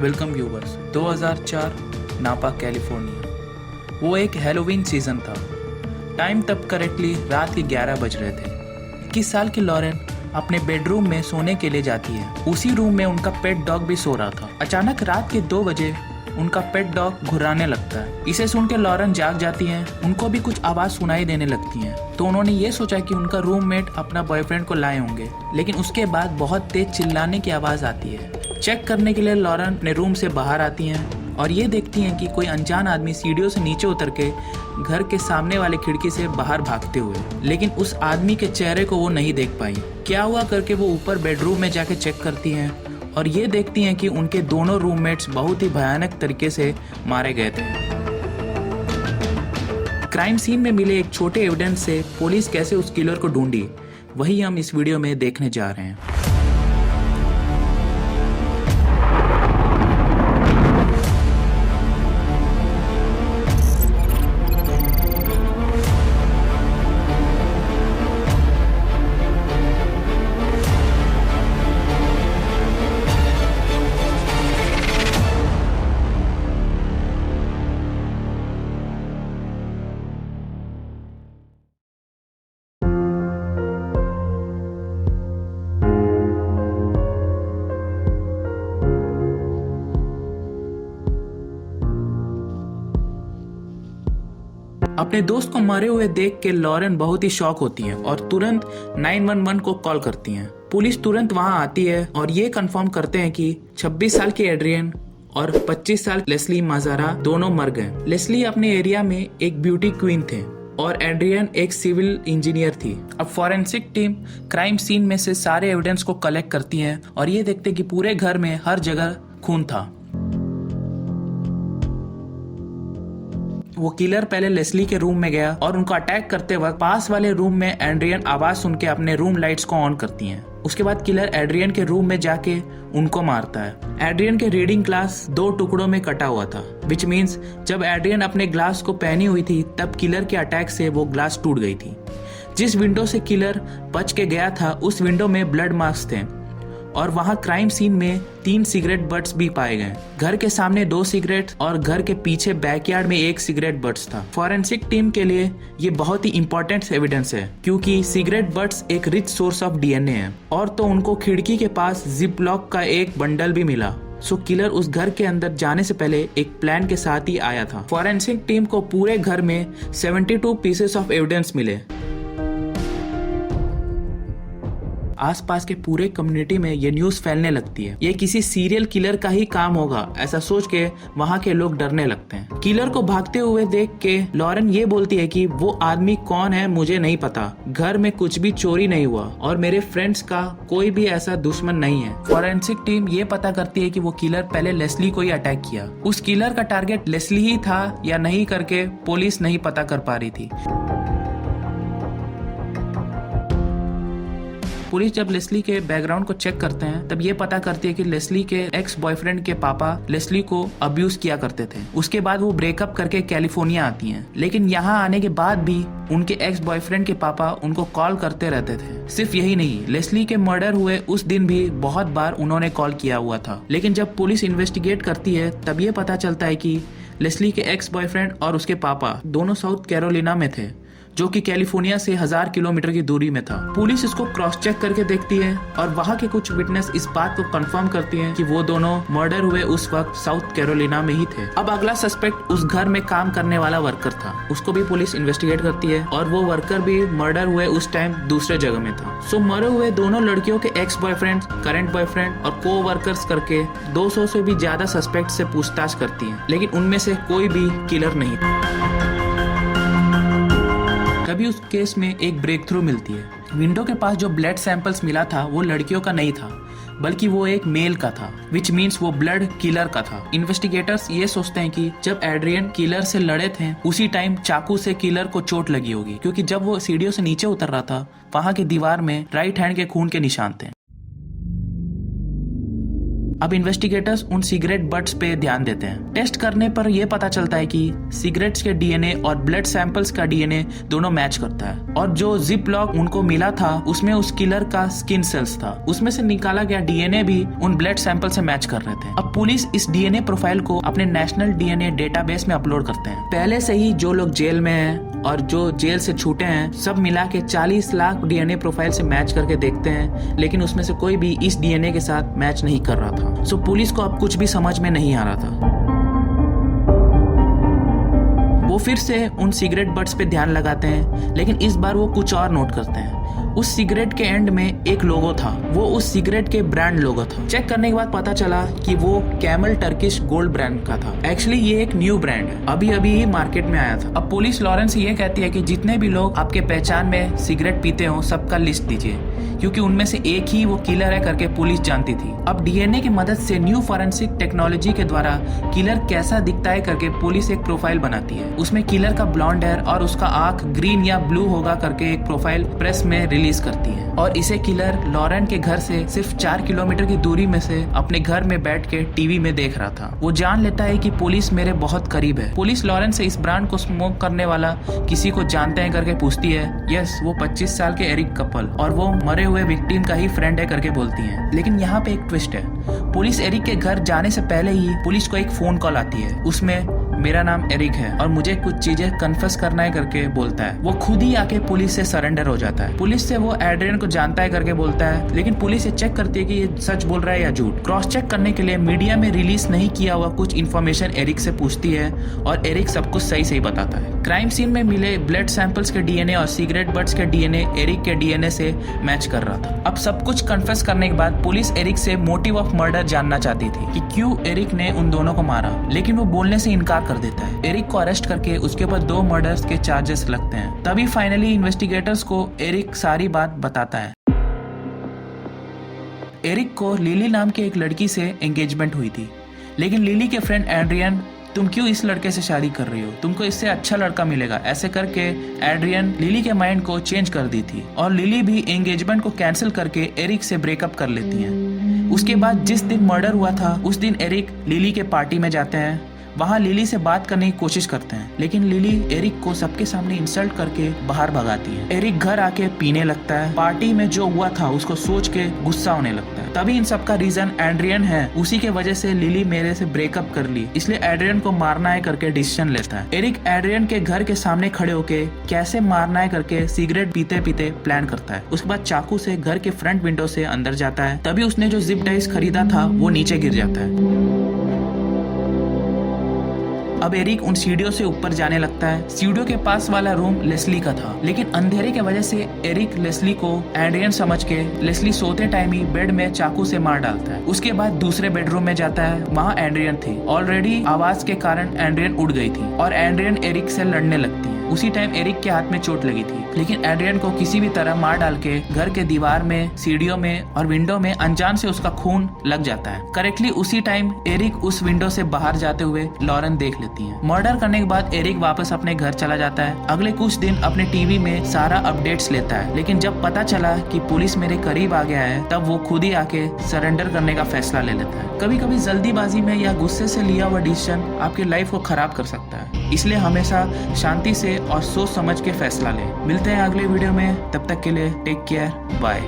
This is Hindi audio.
Welcome viewers. 2004 नापा कैलिफोर्निया। वो एक हैलोवीन सीजन था। टाइम तब करेक्टली रात के 11 बज रहे थे। 21 साल की लॉरेन अपने बेडरूम में सोने के लिए जाती है। उसी रूम में उनका पेट डॉग भी सो रहा था। अचानक रात के 2 बजे उनका पेट डॉग घुर्राने लगता है। इसे सुन के लॉरेन जाग जाती हैं। उनको भी कुछ आवाज सुनाई देने लगती है, तो उन्होंने ये सोचा कि उनका रूममेट अपना बॉयफ्रेंड को लाए होंगे। लेकिन उसके बाद बहुत तेज चिल्लाने की आवाज आती है। चेक करने के लिए लॉरेन अपने रूम से बाहर आती हैं और ये देखती हैं कि कोई अनजान आदमी सीढ़ियों से नीचे उतर के घर के सामने वाले खिड़की से बाहर भागते हुए। लेकिन उस आदमी के चेहरे को वो नहीं देख पाई। क्या हुआ करके वो ऊपर बेडरूम में जाके चेक करती हैं और ये देखती हैं कि उनके दोनों रूममेट्स बहुत ही भयानक तरीके से मारे गए थे। क्राइम सीन में मिले एक छोटे एविडेंस से पुलिस कैसे उस किलर को ढूंढी, वही हम इस वीडियो में देखने जा रहे हैं। अपने दोस्त को मरे हुए देख के लॉरेन बहुत ही शॉक होती है और तुरंत 911 को कॉल करती हैं। पुलिस तुरंत वहां आती है और ये कंफर्म करते हैं कि 26 साल के एड्रियन और 25 साल लेस्ली माजारा दोनों मर गए। लेस्ली अपने एरिया में एक ब्यूटी क्वीन थे और एड्रियन एक सिविल इंजीनियर थी। अब फॉरेंसिक टीम क्राइम सीन में से सारे एविडेंस को कलेक्ट करती है और ये देखते कि पूरे घर में हर जगह खून था। वो किलर पहले लेस्ली के रूम में गया और उनको अटैक करते वक्त पास वाले रूम में एड्रियन आवाज सुन के अपने रूम लाइट्स को ऑन करती हैं। उसके बाद किलर एड्रियन के रूम में जाके उनको मारता है। एड्रियन के रीडिंग ग्लास 2 टुकड़ों में कटा हुआ था, विच मीन्स जब एड्रियन अपने ग्लास को पहनी हुई थी तब किलर के अटैक से वो ग्लास टूट गई थी। जिस विंडो से किलर बच के गया था उस विंडो में ब्लड मार्क्स थे और वहां क्राइम सीन में 3 सिगरेट बट्स भी पाए गए। घर के सामने 2 सिगरेट और घर के पीछे बैकयार्ड में 1 सिगरेट बट्स था। फॉरेंसिक टीम के लिए ये बहुत ही इंपॉर्टेंट एविडेंस है क्योंकि सिगरेट बट्स एक रिच सोर्स ऑफ डीएनए है। और तो उनको खिड़की के पास जिप लॉक का एक बंडल भी मिला। सो किलर उस घर के अंदर जाने से पहले एक प्लान के साथ ही आया था। फॉरेंसिक टीम को पूरे घर में 72 पीसेस ऑफ एविडेंस मिले। आसपास के पूरे कम्युनिटी में ये न्यूज फैलने लगती है। ये किसी सीरियल किलर का ही काम होगा, ऐसा सोच के वहाँ के लोग डरने लगते हैं। किलर को भागते हुए देख के लॉरेन ये बोलती है कि वो आदमी कौन है मुझे नहीं पता, घर में कुछ भी चोरी नहीं हुआ और मेरे फ्रेंड्स का कोई भी ऐसा दुश्मन नहीं है। फॉरेंसिक टीम ये पता करती है कि वो किलर पहले लेस्ली को ही अटैक किया। उस किलर का टारगेट लेस्ली ही था या नहीं करके पुलिस नहीं पता कर पा रही थी। पुलिस जब लेस्ली के बैकग्राउंड को चेक करते हैं तब ये पता करती है कि लेस्ली के एक्स बॉयफ्रेंड के पापा लेस्ली को अब्यूज किया करते थे। उसके बाद वो ब्रेकअप करके कैलिफोर्निया आती हैं। लेकिन यहाँ आने के बाद भी उनके एक्स बॉयफ्रेंड के पापा उनको कॉल करते रहते थे। सिर्फ यही नहीं, लेस्ली के मर्डर हुए उस दिन भी बहुत बार उन्होंने कॉल किया हुआ था। लेकिन जब पुलिस इन्वेस्टिगेट करती है तब ये पता चलता है कि लेस्ली के एक्स बॉयफ्रेंड और उसके पापा दोनों साउथ कैरोलिना में थे, जो कि कैलिफोर्निया से 1000 किलोमीटर की दूरी में था। पुलिस इसको क्रॉस चेक करके देखती है और वहाँ के कुछ विटनेस इस बात को कंफर्म करती हैं कि वो दोनों मर्डर हुए उस वक्त साउथ कैरोलिना में ही थे। अब अगला सस्पेक्ट उस घर में काम करने वाला वर्कर था। उसको भी पुलिस इन्वेस्टिगेट करती है और वो वर्कर भी मर्डर हुए उस टाइम दूसरे जगह में था। सो मरे हुए दोनों लड़कियों के एक्स बॉयफ्रेंड, करंट बॉयफ्रेंड और को वर्कर्स करके 200 से भी ज्यादा सस्पेक्ट से पूछताछ करती है, लेकिन उनमें से कोई भी किलर नहीं था। तभी उस केस में एक ब्रेक थ्रू मिलती है। विंडो के पास जो ब्लड सैंपल्स मिला था वो लड़कियों का नहीं था, बल्कि वो एक मेल का था, विच मीन्स वो ब्लड किलर का था। इन्वेस्टिगेटर्स ये सोचते हैं कि जब एड्रियन किलर से लड़े थे उसी टाइम चाकू से किलर को चोट लगी होगी, क्योंकि जब वो सीढ़ियों से नीचे उतर रहा था वहां की दीवार में राइट हैंड के खून के निशान थे। अब इन्वेस्टिगेटर्स उन सिगरेट बट्स पे ध्यान देते हैं। टेस्ट करने पर यह पता चलता है कि सिगरेट्स के डीएनए और ब्लड सैंपल्स का डीएनए दोनों मैच करता है और जो जिप लॉक उनको मिला था उसमें उस किलर का स्किन सेल्स था, उसमें से निकाला गया डीएनए भी उन ब्लड सैंपल से मैच कर रहे थे। अब पुलिस इस डीएनए प्रोफाइल को अपने नेशनल डीएनए डेटाबेस में अपलोड करते हैं। पहले से ही जो लोग जेल में हैं और जो जेल से छूटे हैं सब मिला के 40 लाख डीएनए प्रोफाइल से मैच करके देखते हैं, लेकिन उसमें से कोई भी इस डीएनए के साथ मैच नहीं कर रहा था। सो पुलिस को अब कुछ भी समझ में नहीं आ रहा था। वो फिर से उन सिगरेट बट्स पे ध्यान लगाते हैं, लेकिन इस बार वो कुछ और नोट करते हैं। उस सिगरेट के एंड में एक लोगो था, वो उस सिगरेट के ब्रांड लोगो था। चेक करने के बाद पता चला कि वो कैमल टर्किश गोल्ड ब्रांड का था। एक्चुअली ये एक न्यू ब्रांड है, अभी अभी ही मार्केट में आया था। अब पुलिस लॉरेंस ये कहती है कि जितने भी लोग आपके पहचान में सिगरेट पीते हो सबका लिस्ट दीजिए, क्योंकि उनमें से एक ही वो किलर है करके पुलिस जानती थी। अब डीएनए की मदद से न्यू फॉरेंसिक टेक्नोलॉजी के द्वारा किलर कैसा दिखता है करके पुलिस एक प्रोफाइल बनाती है। उसमें किलर का ब्लॉन्ड हेयर और उसका आंख ग्रीन या ब्लू होगा करके एक प्रोफाइल प्रेस में रिलीज करती है और इसे किलर लॉरेन के घर से सिर्फ 4 किलोमीटर की दूरी में से अपने घर में बैठ के टीवी में देख रहा था। वो जान लेता है कि पुलिस मेरे बहुत करीब है। पुलिस लॉरेन से इस ब्रांड को स्मोक करने वाला किसी को जानते हैं करके पूछती है। यस, वो 25 साल के एरिक कपल और वो मरे हुए विक्टिम का ही फ्रेंड है करके बोलती है। लेकिन यहाँ पे एक ट्विस्ट है। पुलिस एरिक के घर जाने से पहले ही पुलिस को एक फोन कॉल आती है। उसमें मेरा नाम एरिक है और मुझे कुछ चीजें कन्फेस करना है करके बोलता है। वो खुद ही आके पुलिस से सरेंडर हो जाता है। पुलिस से वो एड्रियन को जानता है करके बोलता है, लेकिन पुलिस ये चेक करती है कि ये सच बोल रहा है या झूठ। क्रॉस चेक करने के लिए मीडिया में रिलीज नहीं किया हुआ कुछ इन्फॉर्मेशन एरिक से पूछती है और एरिक सब कुछ सही सही बताता है। क्राइम सीन में मिले ब्लड सैंपल्स के डीएनए और सिगरेट बट्स के डीएनए एरिक के डीएनए से मैच कर रहा था। अब सब कुछ कन्फेस करने के बाद पुलिस एरिक से मोटिव ऑफ मर्डर जानना चाहती थी कि क्यों एरिक ने उन दोनों को मारा, लेकिन वो बोलने से इनकार कर देता है। एरिक को अरेस्ट करके उसके ऊपर 2 मर्डर्स के चार्जेस लगते हैं। तभी फाइनली इन्वेस्टिगेटर्स को एरिक सारी बात बताता है। एरिक को लिली नाम के एक लड़की से एंगेजमेंट हुई थी, लेकिन लिली के फ्रेंड एड्रियन, तुम क्यों इस लड़के से शादी कर रही हो, तुमको इससे अच्छा लड़का मिलेगा, ऐसे करके एड्रियन लिली के माइंड को चेंज कर दी थी और लिली भी एंगेजमेंट को कैंसिल करके एरिक से ब्रेकअप कर लेती हैं। उसके बाद जिस दिन मर्डर हुआ था उस दिन एरिक लिली के पार्टी में जाते हैं। वहाँ लिली से बात करने की कोशिश करते हैं, लेकिन लिली एरिक को सबके सामने इंसल्ट करके बाहर भगाती है। एरिक घर आके पीने लगता है। पार्टी में जो हुआ था उसको सोच के गुस्सा होने लगता है। तभी इन सब का रीजन एड्रियन है। उसी के वजह से लिली मेरे से ब्रेकअप कर ली, इसलिए एड्रियन को मारना है करके डिसीजन लेता है। एरिक एड्रियन के घर के सामने खड़े होके कैसे मारना है करके सिगरेट पीते पीते प्लान करता है। उसके बाद चाकू से घर के फ्रंट विंडो से अंदर जाता है। तभी उसने जो जिप डाइस खरीदा था वो नीचे गिर जाता है। अब एरिक उन सीढ़ियों से ऊपर जाने लगता है। सीढ़ियों के पास वाला रूम लेस्ली का था, लेकिन अंधेरे के वजह से एरिक लेस्ली को एड्रियन समझ के लेस्ली सोते टाइम ही बेड में चाकू से मार डालता है। उसके बाद दूसरे बेडरूम में जाता है, वहाँ एड्रियन थी। ऑलरेडी आवाज के कारण एड्रियन उड़ गई थी और एड्रियन एरिक से लड़ने लगती है। उसी टाइम एरिक के हाथ में चोट लगी थी, लेकिन एड्रियन को किसी भी तरह मार डाल के घर के दीवार में, सीढ़ियों में और विंडो में अनजान से उसका खून लग जाता है। करेक्टली उसी टाइम एरिक उस विंडो से बाहर जाते हुए लॉरेन देख लेती है। मर्डर करने के बाद एरिक वापस अपने घर चला जाता है। अगले कुछ दिन अपने टीवी में सारा अपडेट्स लेता है, लेकिन जब पता चला कि पुलिस मेरे करीब आ गया है तब वो खुद ही आके सरेंडर करने का फैसला ले लेता है। कभी कभी जल्दीबाजी में या गुस्से से लिया हुआ डिसीजन आपकी लाइफ को खराब कर सकता है, इसलिए हमेशा शांति से और सोच समझ के फैसला लें। मिलते हैं अगले वीडियो में, तब तक के लिए टेक केयर, बाय।